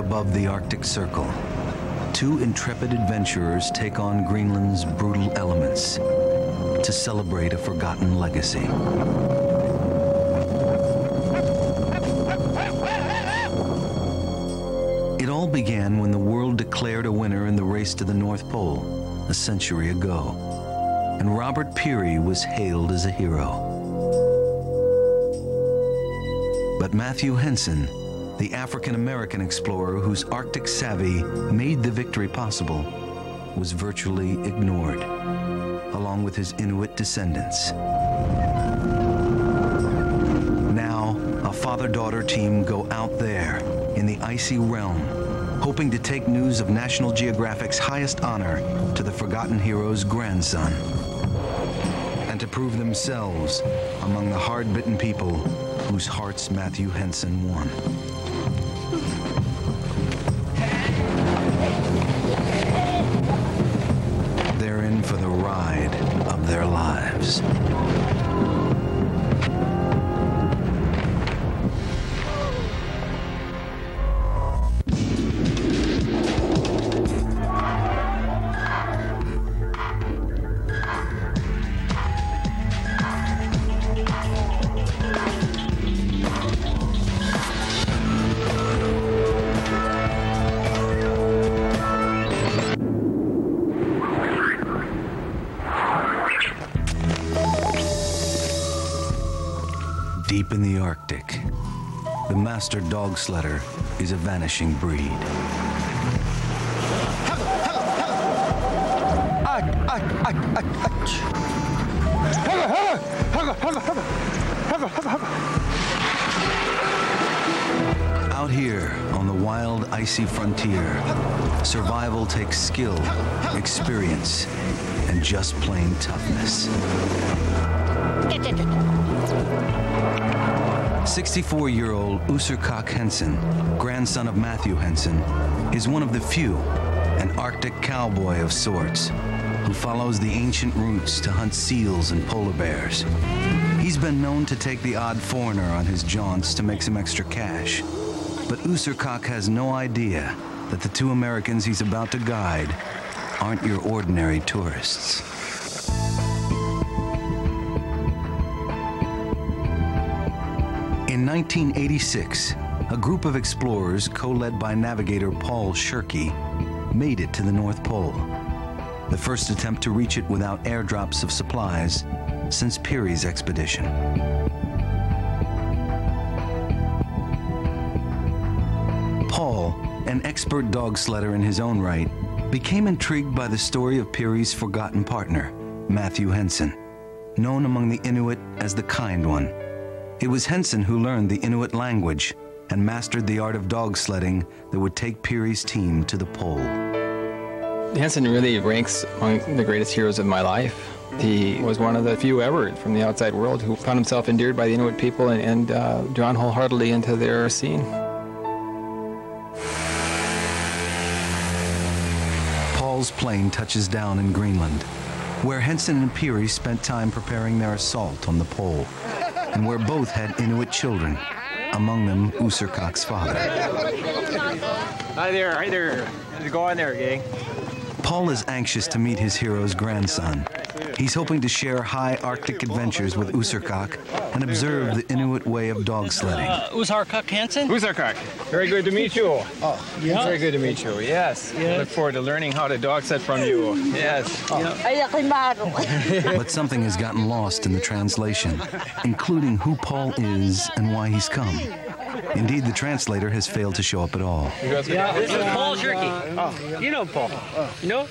above the Arctic Circle, two intrepid adventurers take on Greenland's brutal elements to celebrate a forgotten legacy. It all began when the world declared a winner in the race to the North Pole a century ago, and Robert Peary was hailed as a hero. But Matthew Henson, the African-American explorer whose Arctic savvy made the victory possible, was virtually ignored, along with his Inuit descendants. Now, a father-daughter team go out there in the icy realm, hoping to take news of National Geographic's highest honor to the forgotten hero's grandson, and to prove themselves among the hard-bitten people whose hearts Matthew Henson won. They're in for the ride of their lives. Deep in the Arctic, the master dog sledder is a vanishing breed. Out here on the wild, icy frontier, survival takes skill, experience, and just plain toughness. 64-year-old Userkak Henson, grandson of Matthew Henson, is one of the few, an Arctic cowboy of sorts, who follows the ancient routes to hunt seals and polar bears. He's been known to take the odd foreigner on his jaunts to make some extra cash. But Userkak has no idea that the two Americans he's about to guide aren't your ordinary tourists. In 1986, a group of explorers, co-led by navigator Paul Shirky, made it to the North Pole, the first attempt to reach it without airdrops of supplies since Peary's expedition. Paul, an expert dog sledder in his own right, became intrigued by the story of Peary's forgotten partner, Matthew Henson, known among the Inuit as the Kind One. It was Henson who learned the Inuit language and mastered the art of dog sledding that would take Peary's team to the pole. Henson really ranks among the greatest heroes of my life. He was one of the few ever from the outside world who found himself endeared by the Inuit people and drawn wholeheartedly into their scene. Paul's plane touches down in Greenland, where Henson and Peary spent time preparing their assault on the pole, and where both had Inuit children, among them Userkak's father. Hi there, hi there. Go on there, gang. Paul is anxious to meet his hero's grandson. He's hoping to share high Arctic adventures with Userkak and observe the Inuit way of dog sledding. Userkak Henson? Userkak, very good to meet you. Oh, yeah. Very good to meet you, yes. Yeah. Look forward to learning how to dog sled from you. Yes. But something has gotten lost in the translation, including who Paul is and why he's come. Indeed, the translator has failed to show up at all. Yeah, this is Paul Shirky. Oh. You know Paul. You know?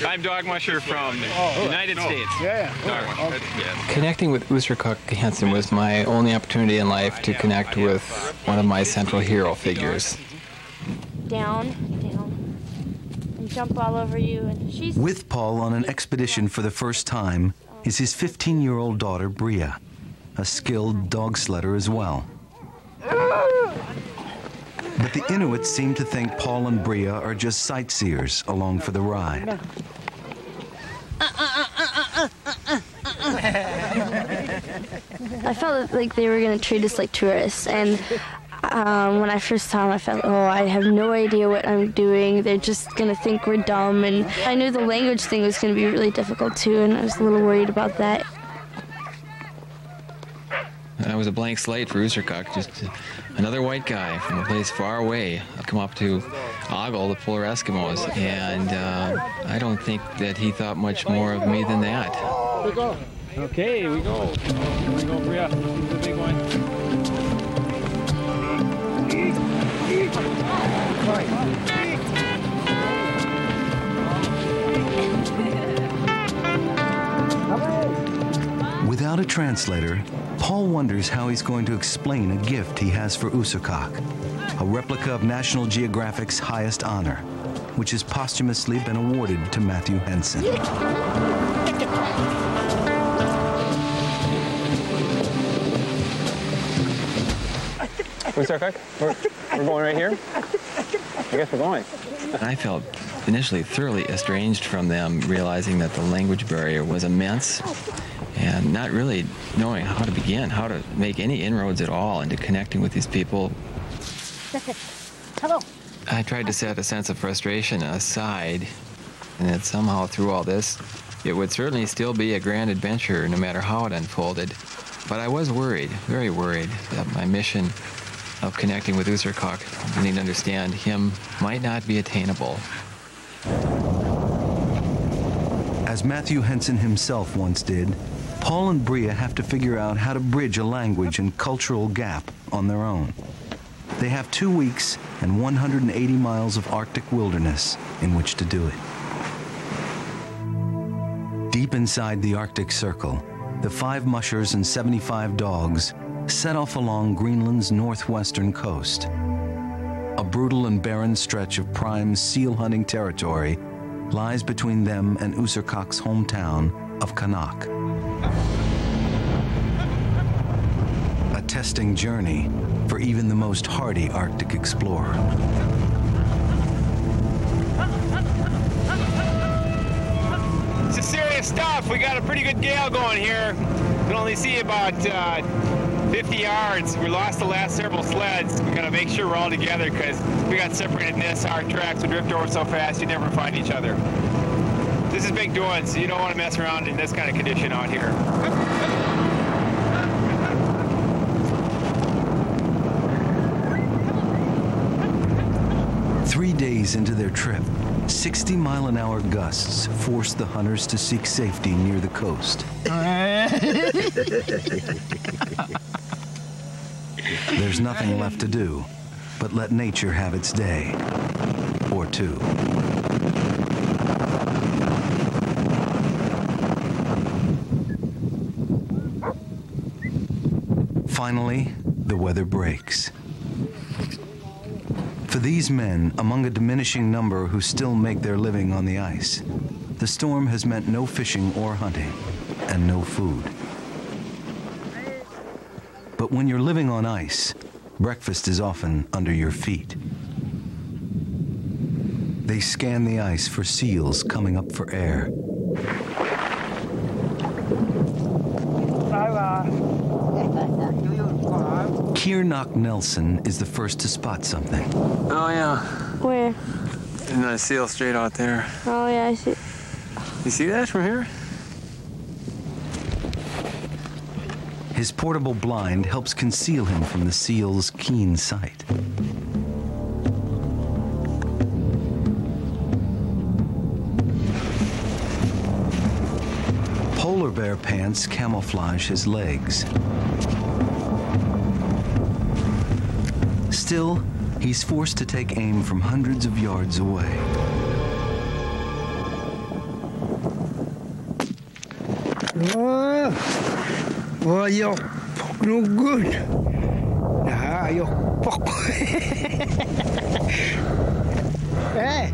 I'm Dog Musher from the United States. Yeah. Dog Musher. Yes. Connecting with Userkak Henson was my only opportunity in life to connect with one of my central hero figures. Down, and jump all over you. And she's With Paul on an expedition for the first time is his 15-year-old daughter, Bria, a skilled dog sledder as well. But the Inuits seem to think Paul and Bria are just sightseers along for the ride. I felt like they were going to treat us like tourists, and When I first saw them, I felt, I have no idea what I'm doing. They're just going to think we're dumb. And I knew the language thing was going to be really difficult, too, and I was a little worried about that. I was a blank slate for Userkak, just another white guy from a place far away. I'd come up to ogle the polar Eskimos, and I don't think that he thought much more of me than that. Okay, here we go. Here we go, Bria. The big one. Without a translator, Paul wonders how he's going to explain a gift he has for Userkak, a replica of National Geographic's highest honor, which has posthumously been awarded to Matthew Henson. Userkak, we're going right here? I guess we're going. I felt initially thoroughly estranged from them, realizing that the language barrier was immense and not really knowing how to begin, how to make any inroads at all into connecting with these people. Hello. I tried to set a sense of frustration aside, and that somehow through all this, it would certainly still be a grand adventure no matter how it unfolded. But I was worried, very worried, that my mission of connecting with Userkak, beginning to understand him, might not be attainable. As Matthew Henson himself once did, Paul and Bria have to figure out how to bridge a language and cultural gap on their own. They have 2 weeks and 180 miles of Arctic wilderness in which to do it. Deep inside the Arctic Circle, the 5 mushers and 75 dogs set off along Greenland's northwestern coast. A brutal and barren stretch of prime seal hunting territory lies between them and Userkak's hometown of Qaanaaq. A testing journey for even the most hardy Arctic explorer. This is serious stuff. We got a pretty good gale going here. You can only see about 50 yards. We lost the last several sleds. We gotta make sure we're all together because we got separated in this. Our tracks would drift over so fast you never find each other. This is big doings. You don't want to mess around in this kind of condition out here. 3 days into their trip, 60-mile-an-hour gusts forced the hunters to seek safety near the coast. There's nothing left to do but let nature have its day, or two. Finally, the weather breaks. For these men, among a diminishing number who still make their living on the ice, the storm has meant no fishing or hunting, and no food. But when you're living on ice, breakfast is often under your feet. They scan the ice for seals coming up for air. Kiernak Nelson is the first to spot something. Oh, yeah. Where? Isn't that a seal straight out there? Oh, yeah, I see. You see that from here? His portable blind helps conceal him from the seal's keen sight. Polar bear pants camouflage his legs. Still, he's forced to take aim from hundreds of yards away. Oh, you're no good. Nah, you're fuck. Hey.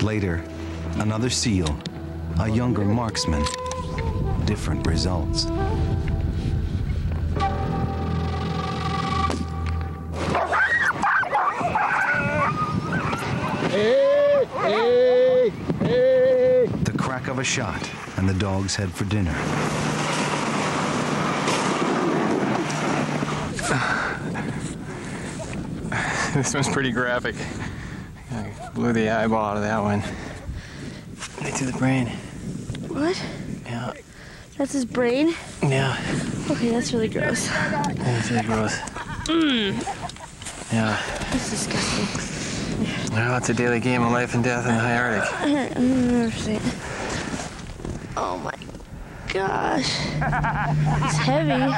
Later, another seal, a younger marksman, different results. The crack of a shot, and and the dogs head for dinner. This one's pretty graphic. I blew the eyeball out of that one. Right to the brain. What? Yeah. That's his brain? Yeah. Okay, that's really gross. That's really gross. Yeah. That's disgusting. Well, it's a daily game of life and death in the high Arctic. I'm never seen it. Oh my gosh. It's heavy.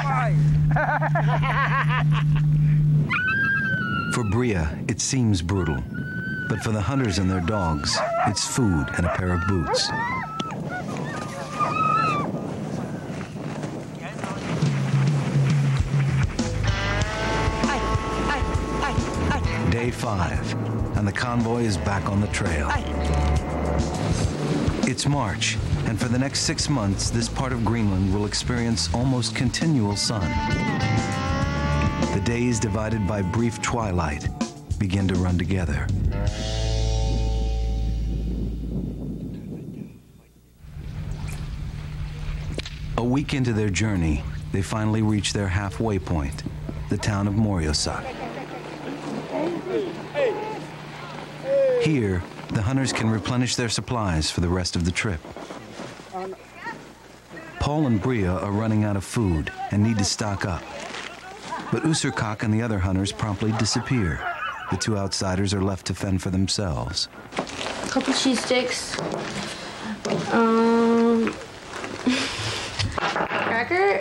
For Bria, it seems brutal. But for the hunters and their dogs, it's food and a pair of boots. Day 5, and the convoy is back on the trail. It's March, and for the next 6 months, this part of Greenland will experience almost continual sun. The days, divided by brief twilight, begin to run together. A week into their journey, they finally reach their halfway point, the town of Moriosak. Here, the hunters can replenish their supplies for the rest of the trip. Paul and Bria are running out of food and need to stock up. But Userkak and the other hunters promptly disappear. The two outsiders are left to fend for themselves. A couple cheese sticks. Cracker,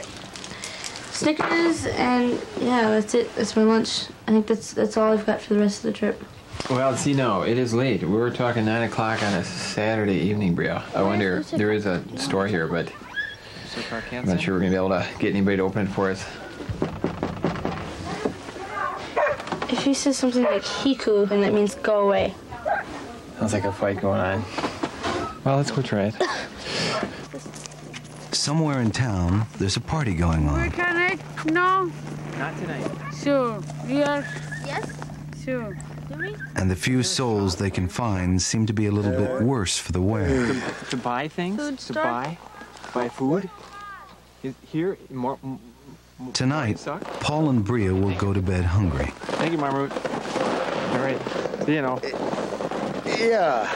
Snickers, and yeah, that's it. That's my lunch. I think that's all I've got for the rest of the trip. Well, see, no, it is late. We were talking 9 o'clock on a Saturday evening, Bria. I wonder, there is a store here, but I'm not sure we're going to be able to get anybody to open it for us. If he says something like hiku, then that means go away. Sounds like a fight going on. Well, let's go try it. Somewhere in town, there's a party going on. Tonight? No. Not tonight. Sure. Yes. Yes? Sure. And the few souls they can find seem to be a little bit worse for the wear. To buy things? Food to store? buy food? Here, more. Tonight, Paul and Bria will go to bed hungry. Thank you, Marmoot. All right. See you know. Yeah.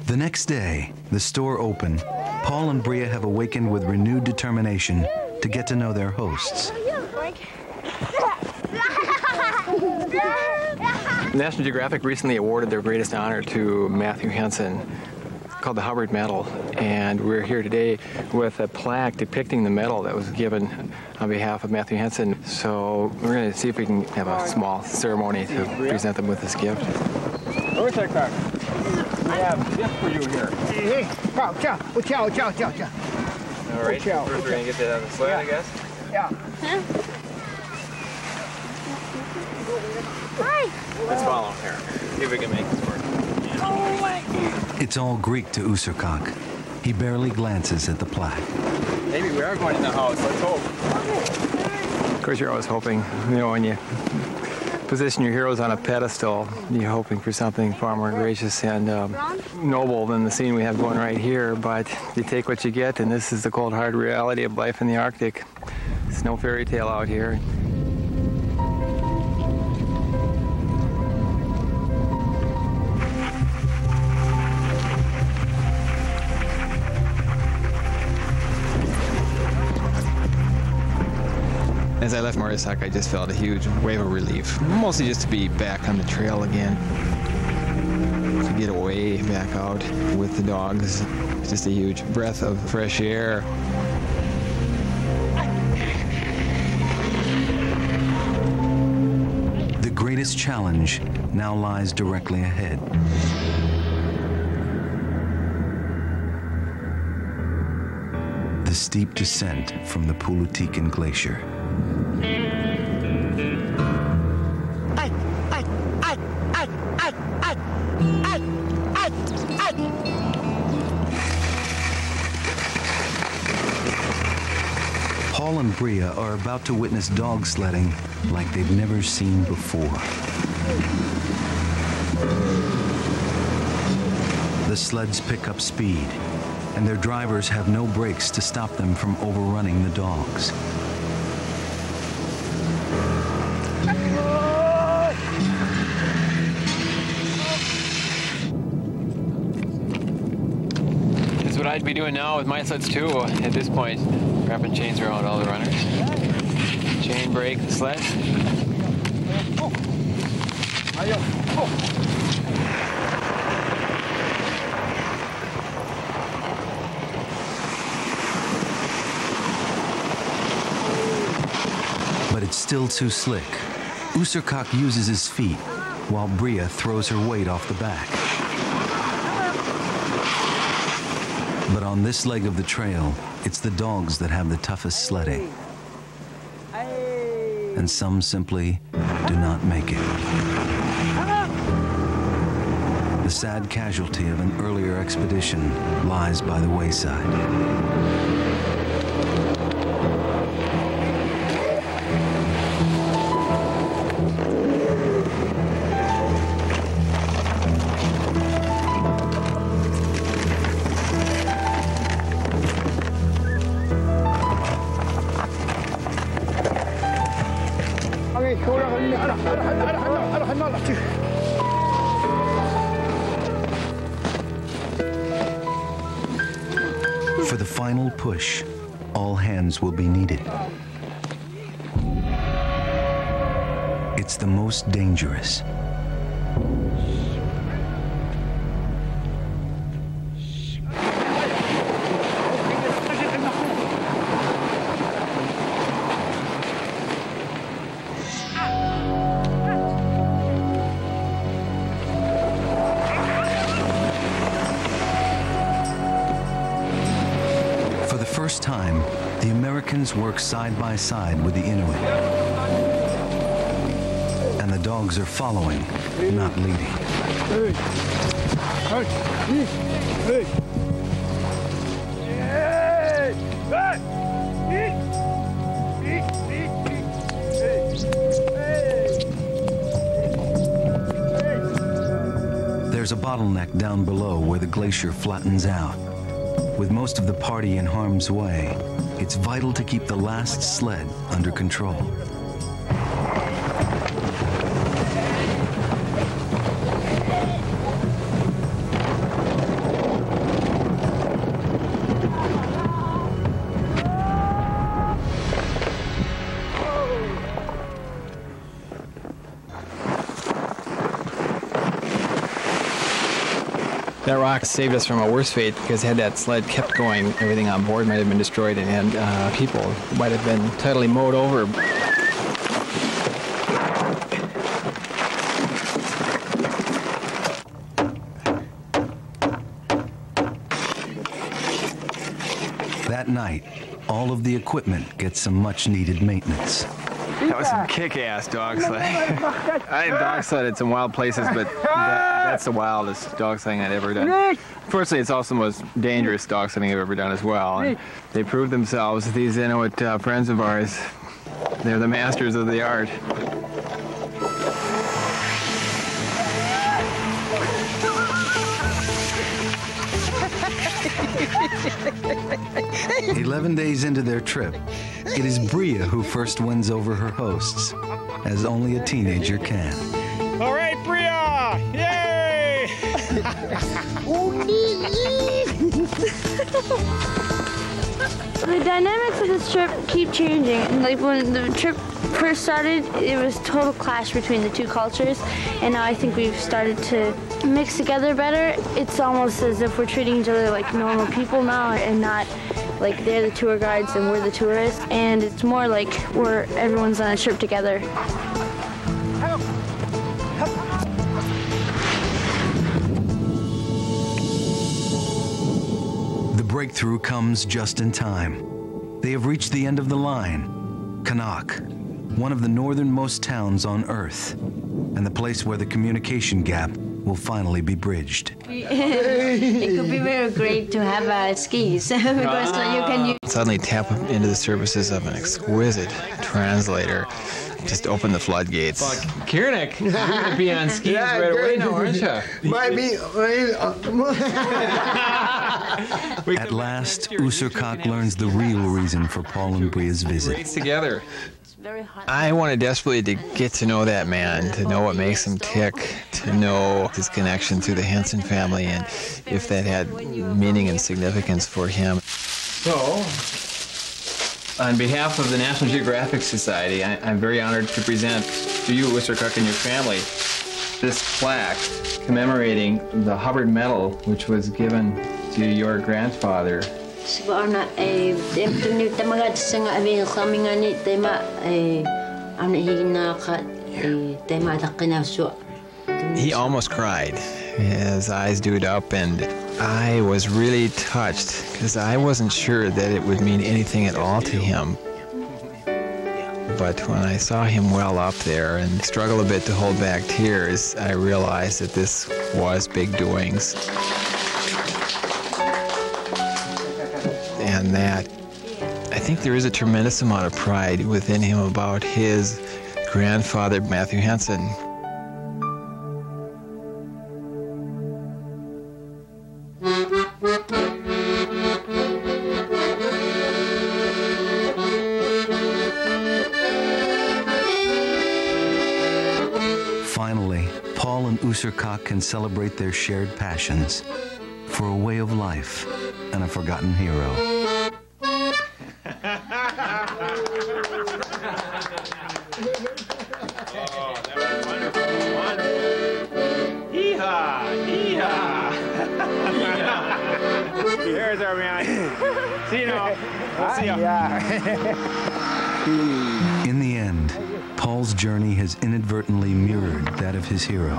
The next day, the store open, Paul and Bria have awakened with renewed determination to get to know their hosts. National Geographic recently awarded their greatest honor to Matthew Henson, called the Hubbard Medal, and we're here today with a plaque depicting the medal that was given on behalf of Matthew Henson. So we're going to see if we can have a small ceremony to present them with this gift. Userkak, we have a gift for you here. All right, first we're going to get that on the sled, I guess? Yeah. Hi. Let's follow him here. See if we can make this work. It's all Greek to Userkak. He barely glances at the plaque. Maybe we are going in the house. Let's hope. Of course, you're always hoping, you know, when you position your heroes on a pedestal, you're hoping for something far more gracious and noble than the scene we have going right here. But you take what you get, and this is the cold, hard reality of life in the Arctic. It's no fairy tale out here. As I left Moriosak, I just felt a huge wave of relief. Mostly just to be back on the trail again. To get away, back out with the dogs. It's just a huge breath of fresh air. The greatest challenge now lies directly ahead. The steep descent from the Pulutiken Glacier. Paul and Bria are about to witness dog sledding like they've never seen before. The sleds pick up speed, and their drivers have no brakes to stop them from overrunning the dogs. That's what I'd be doing now with my sleds too at this point, wrapping chains around all the runners. Chain brake the sled. But it's still too slick. Userkak uses his feet, while Bria throws her weight off the back. But on this leg of the trail, it's the dogs that have the toughest sledding. And some simply do not make it. The sad casualty of an earlier expedition lies by the wayside. For the final push, all hands will be needed. It's the most dangerous. For the first time, the Americans work side by side with the Inuit. And the dogs are following, not leading. There's a bottleneck down below where the glacier flattens out. With most of the party in harm's way, it's vital to keep the last sled under control. That rock saved us from a worse fate because had that sled kept going, everything on board might have been destroyed and people might have been totally mowed over. That night, all of the equipment gets some much-needed maintenance. That was some kick-ass dog sled. I have dog sledded some wild places, but that's the wildest dog sledding I've ever done. Unfortunately, it's also the most dangerous dog sledding I've ever done as well. And they proved themselves, these Inuit friends of ours. They're the masters of the art. "11 days into their trip, it is Bria who first wins over her hosts, as only a teenager can. All right, Bria! Yay! The dynamics of this trip keep changing. And like when the trip first started, it was a total clash between the two cultures, and now I think we've started to mix together better. It's almost as if we're treating each other like normal people now, and not like they're the tour guides and we're the tourists. And it's more like everyone's on a trip together. The breakthrough comes just in time. They have reached the end of the line, Kanak, one of the northernmost towns on Earth, and the place where the communication gap will finally be bridged. It could be very great to have skis because you can use. Suddenly tap into the services of an exquisite translator. just opened the floodgates. Kiernick, you're going to be on skis right away now, aren't you? At last, Userkak learns the real reason for Paul and Bria's visit. Race together. I wanted desperately to get to know that man, to know what makes him tick, to know his connection to the Henson family, and if that had meaning and significance for him. So, on behalf of the National Geographic Society, I'm very honored to present to you, Userkak, and your family, this plaque commemorating the Hubbard Medal, which was given to your grandfather. He almost cried. His eyes dewed up, and I was really touched because I wasn't sure that it would mean anything at all to him. But when I saw him well up there and struggle a bit to hold back tears, I realized that this was big doings. And that I think there is a tremendous amount of pride within him about his grandfather, Matthew Henson. Finally, Paul and Userkak can celebrate their shared passions for a way of life and a forgotten hero. Here's our man. See you now. We'll see you. In the end, Paul's journey has inadvertently mirrored that of his hero.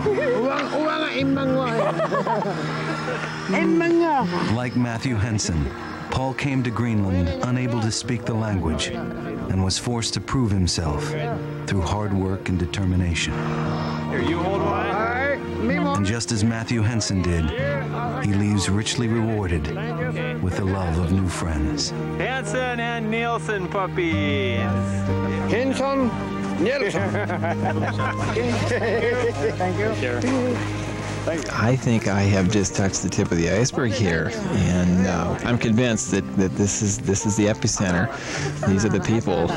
Like Matthew Henson, Paul came to Greenland unable to speak the language and was forced to prove himself through hard work and determination. Here, you hold one. And just as Matthew Henson did, he leaves richly rewarded with the love of new friends. Hansen and Nielsen puppies. Henson, Nielsen. Thank you. I think I have just touched the tip of the iceberg here, and I'm convinced that this is the epicenter. These are the people.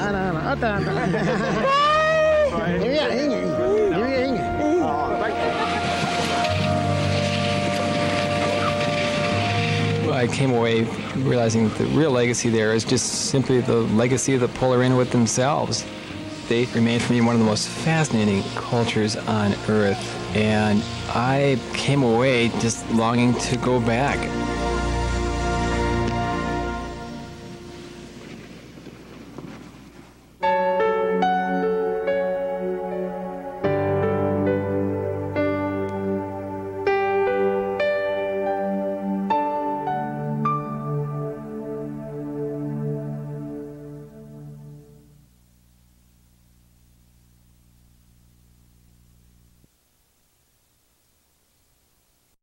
I came away realizing that the real legacy there is just simply the legacy of the Polar Inuit themselves. They remain for me one of the most fascinating cultures on Earth, and I came away just longing to go back.